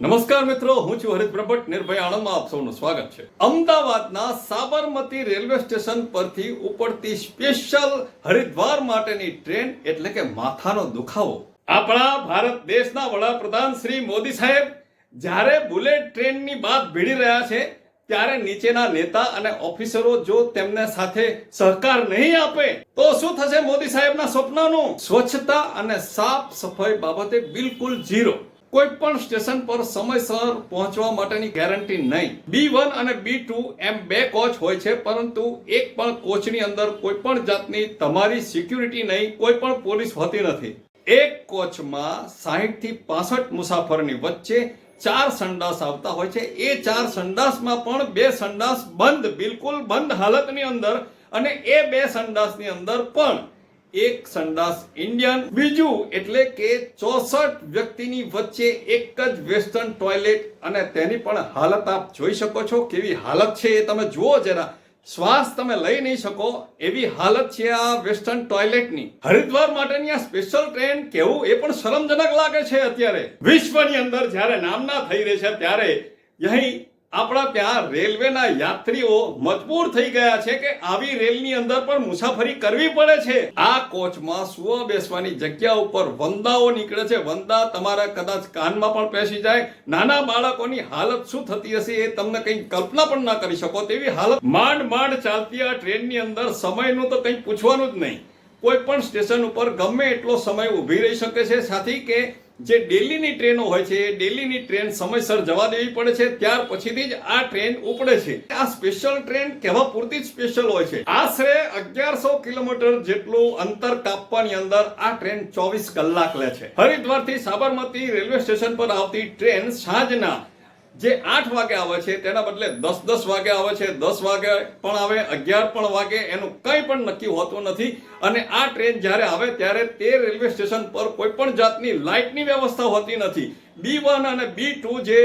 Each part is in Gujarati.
નમસ્કાર મિત્રો, હું છું હરીશ બ્રહ્મભટ્ટ. નિર્ભય આણંદમાં આપ સૌનું સ્વાગત છે. અમદાવાદના સાબરમતી રેલવે સ્ટેશન પરથી ઉપડતી સ્પેશિયલ હરિદ્વાર માટેની ટ્રેન એટલે કે માથાનો દુખાવો. આપણા ભારત દેશના વડાપ્રધાન શ્રી મોદી સાહેબ જ્યારે બુલેટ ટ્રેનની વાત ભીડી રહ્યા છે ત્યારે નીચેના નેતા અને ઓફિસરો જો તેમને સાથે સહકાર નહીં આપે તો શું થશે? મોદી સાહેબના સ્વપ્નનું સ્વચ્છતા અને સાફ સફાઈ બાબતે બિલકુલ ઝીરો. કોઈ પણ સ્ટેશન પર સમયસર પહોંચવા માટેની ગેરંટી નહીં. B1 અને B2 એમ બે કોચ હોય છે, પરંતુ એક પણ કોચની અંદર કોઈ પણ જાતની તમારી સિક્યુરિટી નહીં, કોઈ પણ પોલીસ હોતી નથી. એક કોચમાં 60 થી 65 મુસાફરની વચ્ચે 4 સંડાસ આવતા હોય છે. એ 4 સંડાસમાં પણ 2 સંડાસ બંધ, બિલકુલ બંધ હાલતની અંદર, અને એ 2 સંડાસની અંદર પણ એક સંડાસ ઇન્ડિયન, બીજું એટલે કે 64 વ્યક્તિની વચ્ચે એક જ વેસ્ટર્ન ટોયલેટ. અને તેની પણ હાલત આપ જોઈ શકો છો. કેવી હાલત છે એ તમે જુઓ જરા. શ્વાસ તમે લઈ નહીં શકો એવી હાલત છે આ વેસ્ટર્ન ટોયલેટની. હરિદ્વાર માટેની આ સ્પેશિયલ ટ્રેન કહેવું એ પણ શરમજનક લાગે છે. અત્યારે વિશ્વની અંદર જ્યારે નામના થઈ રહી છે ત્યારે અહીં આપણા ત્યાં રેલવેના યાત્રીઓ મજબૂર થઈ ગયા છે કે આવી રેલની અંદર પણ મુસાફરી કરવી પડે છે. આ કોચમાં સુવા બેસવાની જગ્યા ઉપર વંદાઓ નીકળે છે. વંદા તમારા કદાચ કાનમાં પણ પેસી જાય. નાના બાળકોની હાલત શું થતી હશે એ તમને કંઈ કલ્પના પણ ના કરી શકો તેવી હાલત. માંડ માંડ ચાલતી આ ટ્રેનની અંદર સમયનું તો કંઈ પૂછવાનું જ નહીં. કોઈ પણ સ્ટેશન ઉપર ગમે એટલો સમય ઊભી રહી શકે છે. સાથી કે જે દિલ્હીની ટ્રેનો હોય છે એ દિલ્હીની ટ્રેન સમયસર જવા દેવી પડે છે, ત્યાર પછીથી જ આ ટ્રેન ઉપડે છે. આ સ્પેશિયલ ટ્રેન કહેવા પૂરતી જ સ્પેશિયલ હોય છે. આશરે 1100 કિલોમીટર જેટલું અંતર કાપવાની અંદર આ ટ્રેન 24 કલાક લે છે. હરિદ્વારથી સાબરમતી રેલવે સ્ટેશન પર આવતી ટ્રેન સાંજના જે 8 વાગે આવે છે તેના બદલે 10 વાગે આવે છે, 10 વાગે પણ આવે, 11 પણ વાગે, એનું કંઈ પણ નક્કી હોતું નથી. અને આ ટ્રેન જ્યારે આવે ત્યારે તે રેલવે સ્ટેશન પર કોઈ પણ જાતની લાઇટની વ્યવસ્થા હોતી નથી. B1 અને B2 જે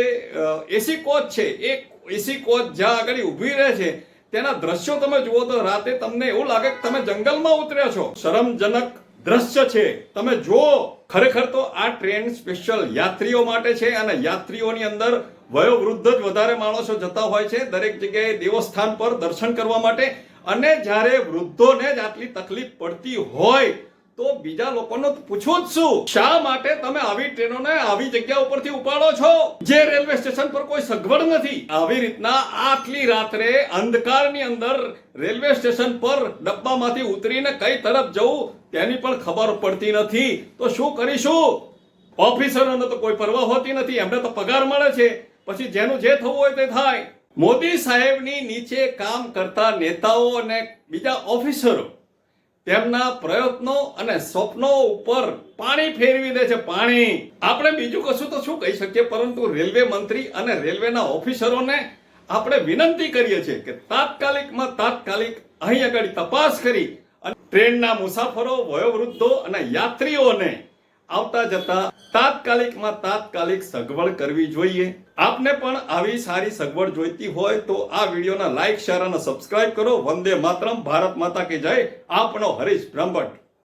એસી કોચ છે એ એસી કોચ જ્યાં આગળ ઊભી રહે છે તેના દ્રશ્યો તમે જુઓ તો રાતે તમને એવું લાગે કે તમે જંગલમાં ઉતર્યા છો. શરમજનક દ્રશ્ય છે. તમે જુઓ, ખરેખર તો આ ટ્રેન સ્પેશિયલ યાત્રીઓ માટે છે. અને યાત્રીઓની અંદર વયોવૃદ્ધ જ વધારે માણસો જતા હોય છે દરેક જગ્યાએ દેવસ્થાન પર દર્શન કરવા માટે. અને જ્યારે વૃદ્ધોને જ આટલી તકલીફ પડતી હોય તો બીજા લોકોનું પૂછવું જ શું? શા માટે તમે આવી ટ્રેનોને આવી જગ્યા ઉપરથી ઉપાડો છો જે રેલવે સ્ટેશન પર કોઈ સગવડ નથી? આવી રીતના આટલી રાત્રે અંધકારની અંદર રેલવે સ્ટેશન પર ડબ્બામાંથી ઉતરીને કઈ તરફ જવું તેની પણ ખબર પડતી નથી. તો શું કરીશું? ઓફિસરોને તો કોઈ પરવા હોતી નથી. એમને તો પગાર મળે છે, પછી જેનું જે થવું હોય તે થાય. મોદી સાહેબની નીચે કામ કરતા નેતાઓ અને બીજા ઓફિસરો તેમના પ્રયત્નો અને સ્વપ્નો ઉપર પાણી ફેરવી દે છે. પાણી. આપણે બીજું કશું તો શું કહી શકીએ, પરંતુ રેલવે મંત્રી અને રેલવેના ઓફિસરોને આપણે વિનંતી કરીએ છીએ કે તાત્કાલિક અહીં આગળ તપાસ કરી અને ટ્રેનના મુસાફરો, વયોવૃદ્ધો અને યાત્રીઓને આવતા જતા તાત્કાલિક સગવડ કરવી જોઈએ. આપને પણ આવી સારી સગવડ જોઈતી હોય તો આ વિડીયોના લાઈક, શેર અને સબસ્ક્રાઇબ કરો. વંદે માતરમ. ભારત માતા કી જય. આપનો હરીશ બ્રહ્મભટ્ટ.